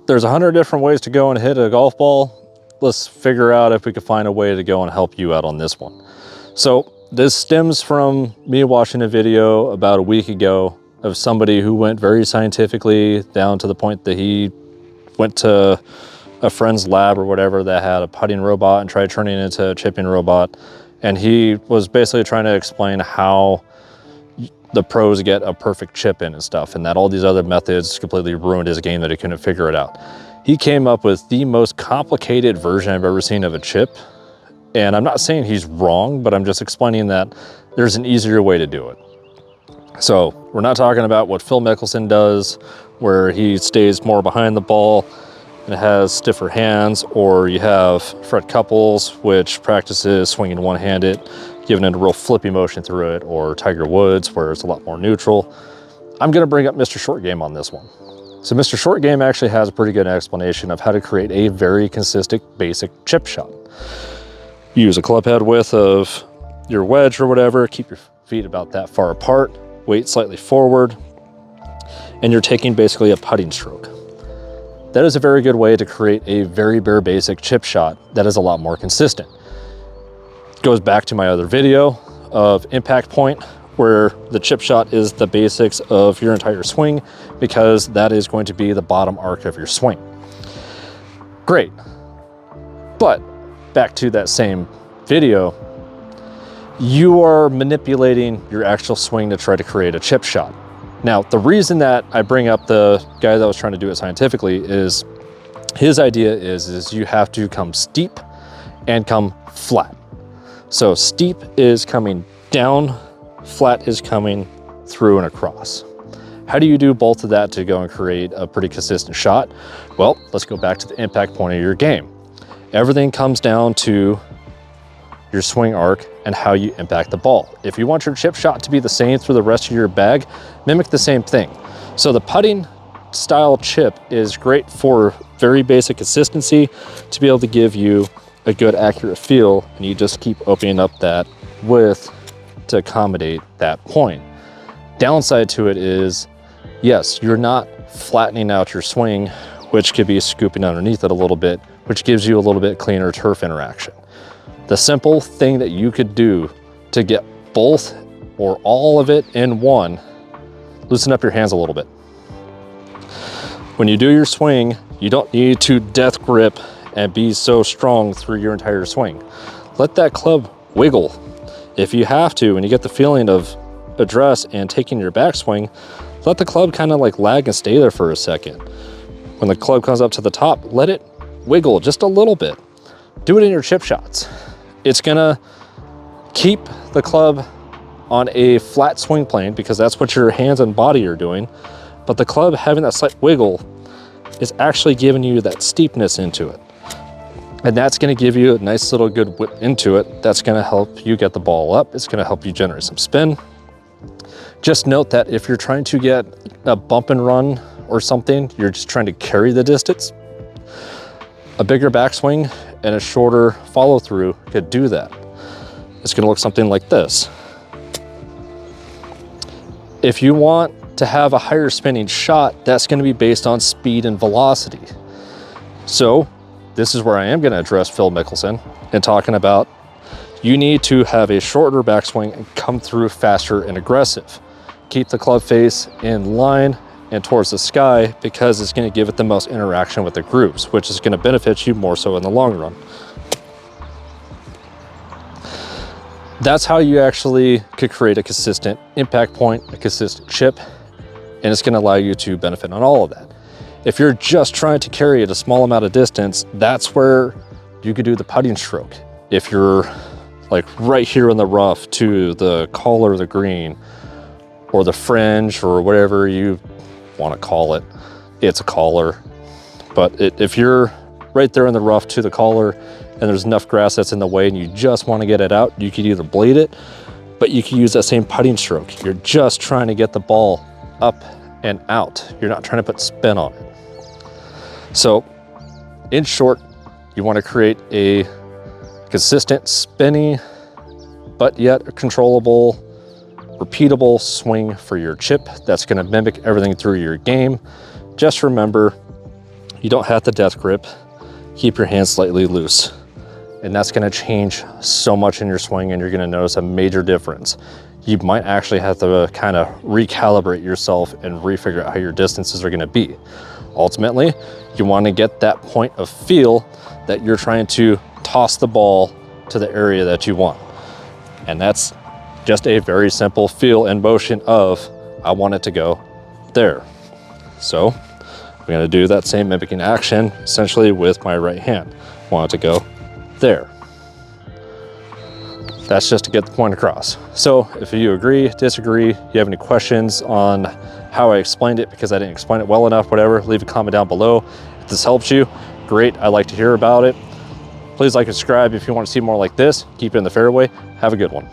there's 100 different ways to go and hit a golf ball. Let's figure out if we can find a way to go and help you out on this one. So this stems from me watching a video about a week ago of somebody who went very scientifically down to the point that he went to a friend's lab or whatever that had a putting robot and tried turning it into a chipping robot. And he was basically trying to explain how the pros get a perfect chip in and stuff, and that all these other methods completely ruined his game, that he couldn't figure it out. He came up with the most complicated version I've ever seen of a chip. And I'm not saying he's wrong, but I'm just explaining that there's an easier way to do it. So we're not talking about what Phil Mickelson does, where he stays more behind the ball and has stiffer hands, or you have Fred Couples, which practices swinging one-handed, giving it a real flippy motion through it, or Tiger Woods, where it's a lot more neutral. I'm gonna bring up Mr. Short Game on this one. So Mr. Short Game actually has a pretty good explanation of how to create a very consistent basic chip shot. You use a club head width of your wedge or whatever, keep your feet about that far apart, weight slightly forward, and you're taking basically a putting stroke. That is a very good way to create a very bare basic chip shot that is a lot more consistent. It goes back to my other video of impact point, where the chip shot is the basics of your entire swing, because that is going to be the bottom arc of your swing. Great. But back to that same video, you are manipulating your actual swing to try to create a chip shot. Now, the reason that I bring up the guy that was trying to do it scientifically is his idea is you have to come steep and come flat. So steep is coming down, flat is coming through and across. How do you do both of that to go and create a pretty consistent shot? Well, let's go back to the impact point of your game. Everything comes down to your swing arc and how you impact the ball. If you want your chip shot to be the same through the rest of your bag, mimic the same thing. So the putting style chip is great for very basic consistency, to be able to give you a good accurate feel, and you just keep opening up that width to accommodate that point. Downside to it is, yes, you're not flattening out your swing, which could be scooping underneath it a little bit, which gives you a little bit cleaner turf interaction. The simple thing that you could do to get both or all of it in one, loosen up your hands a little bit. When you do your swing, you don't need to death grip and be so strong through your entire swing. Let that club wiggle. If you have to, and you get the feeling of address and taking your backswing, let the club kind of like lag and stay there for a second. When the club comes up to the top, let it wiggle just a little bit. Do it in your chip shots. It's gonna keep the club on a flat swing plane, because that's what your hands and body are doing. But the club having that slight wiggle is actually giving you that steepness into it. And that's gonna give you a nice little good whip into it. That's gonna help you get the ball up. It's gonna help you generate some spin. Just note that if you're trying to get a bump and run or something, you're just trying to carry the distance, a bigger backswing and a shorter follow through could do that. It's gonna look something like this. If you want to have a higher spinning shot, that's gonna be based on speed and velocity. So this is where I am gonna address Phil Mickelson and talking about, you need to have a shorter backswing and come through faster and aggressive. Keep the club face in line and towards the sky, because it's going to give it the most interaction with the grooves, which is going to benefit you more so in the long run. That's how you actually could create a consistent impact point, a consistent chip, and it's going to allow you to benefit on all of that. If you're just trying to carry it a small amount of distance, that's where you could do the putting stroke. If you're like right here in the rough to the collar of the green, or the fringe, or whatever you want to call it, it's a collar. But if you're right there in the rough to the collar and there's enough grass that's in the way and you just want to get it out, you could either blade it, but you can use that same putting stroke. You're just trying to get the ball up and out. You're not trying to put spin on it. So in short, you want to create a consistent, spinny, but yet a controllable, repeatable swing for your chip that's going to mimic everything through your game. Just remember, you don't have the death grip. Keep your hand slightly loose. And that's gonna change so much in your swing, and you're gonna notice a major difference. You might actually have to kind of recalibrate yourself and refigure out how your distances are gonna be. Ultimately, you wanna get that point of feel that you're trying to toss the ball to the area that you want. And that's just a very simple feel and motion of, I want it to go there. So I'm gonna do that same mimicking action essentially with my right hand. I want it to go there. That's just to get the point across. So if you agree, disagree, you have any questions on how I explained it because I didn't explain it well enough, whatever, leave a comment down below. If this helps you, great, I'd like to hear about it. Please like and subscribe if you want to see more like this. Keep it in the fairway. Have a good one.